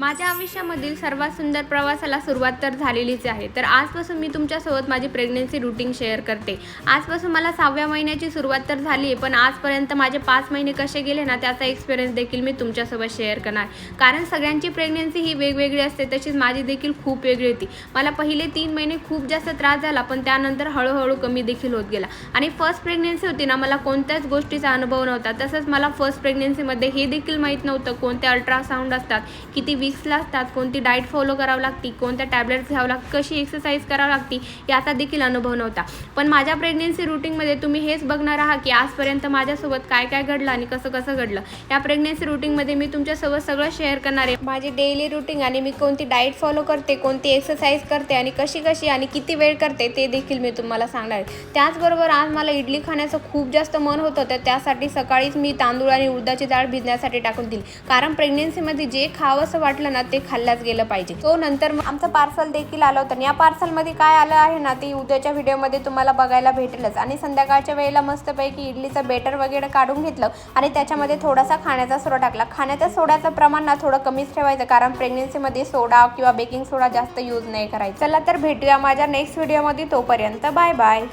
माझ्या आयुष्यामधील सर्वात सुंदर प्रवासाला सुरुवात तर झालेलीच आहे. तर आजपासून मी तुमच्यासोबत माझी प्रेग्नन्सी रूटीन शेअर करते. आजपासून मला 6व्या महिन्याची सुरुवात तर झाली आहे, पण आजपर्यंत माझे 5 महिने कसे गेले ना, त्याचा एक्सपिरियन्स देखील मी तुमच्यासोबत शेअर करणार. कारण सगळ्यांची प्रेग्नन्सी ही वेगवेगळी असते, तशीच माझी देखील खूप वेगळी होती. मला पहिले 3 महिने खूप जास्त त्रास झाला, पण त्यानंतर हळूहळू कमी देखील होत गेला. आणि फर्स्ट प्रेग्नन्सी होती ना, मला कोणत्याच गोष्टीचा अनुभव नव्हता. तसंच मला फर्स्ट प्रेग्नन्सीमध्ये हे देखील माहीत नव्हतं कोणते अल्ट्रासाऊंड असतात, किती वीक्सला असतात, कोणती डाएट फॉलो करावी लागते, कोणत्या टॅब्लेट्स घ्यावं लागतात, कशी एक्सरसाइज करावी लागते, याचा देखील अनुभव नव्हता. पण माझ्या प्रेग्नन्सी रूटीनमध्ये तुम्ही हेच बघणार आहात की आजपर्यंत माझ्यासोबत काय काय घडलं आणि कसं कसं घडलं. या प्रेग्नन्सी रूटीनमध्ये मी तुमच्यासोबत सगळं शेअर करणार आहे. माझी डेली रूटीन आणि मी कोणती डाएट फॉलो करते, कोणती एक्सरसाइज करते आणि कशी आणि किती वेळ करते ते देखील मी तुम्हाला सांगणार आहे. त्याचबरोबर आज मला इडली खाण्याचं खूप जास्त मन होतं, तर त्यासाठी सकाळीच मी तांदूळ आणि उडदाची डाळ भिजण्यासाठी टाकून दिली. कारण प्रेग्नन्सीमध्ये जे खावंसं वाटलं ना, ते खाल्ल्याच गेलं पाहिजे. तो नंतर आमचं पार्सल देखील आलं होतं. या पार्सलमध्ये काय आलं आहे ना, ते उद्याच्या व्हिडिओमध्ये तुम्हाला बघायला भेटेलच. आणि संध्याकाळच्या वेळेला मस्तपैकी इडलीचं बेटर वगैरे काढून घेतलं आणि त्याच्यामध्ये थोडासा खाण्याचा सोडा टाकला. खाण्याच्या सोड्याचं प्रमाण ना थोडं कमीच ठेवायचं, कारण प्रेग्नन्सीमध्ये सोडा किंवा बेकिंग सोडा जास्त यूज नाही करायचा. चला तर भेटूया माझ्या नेक्स्ट व्हिडिओमध्ये. तोपर्यंत बाय बाय.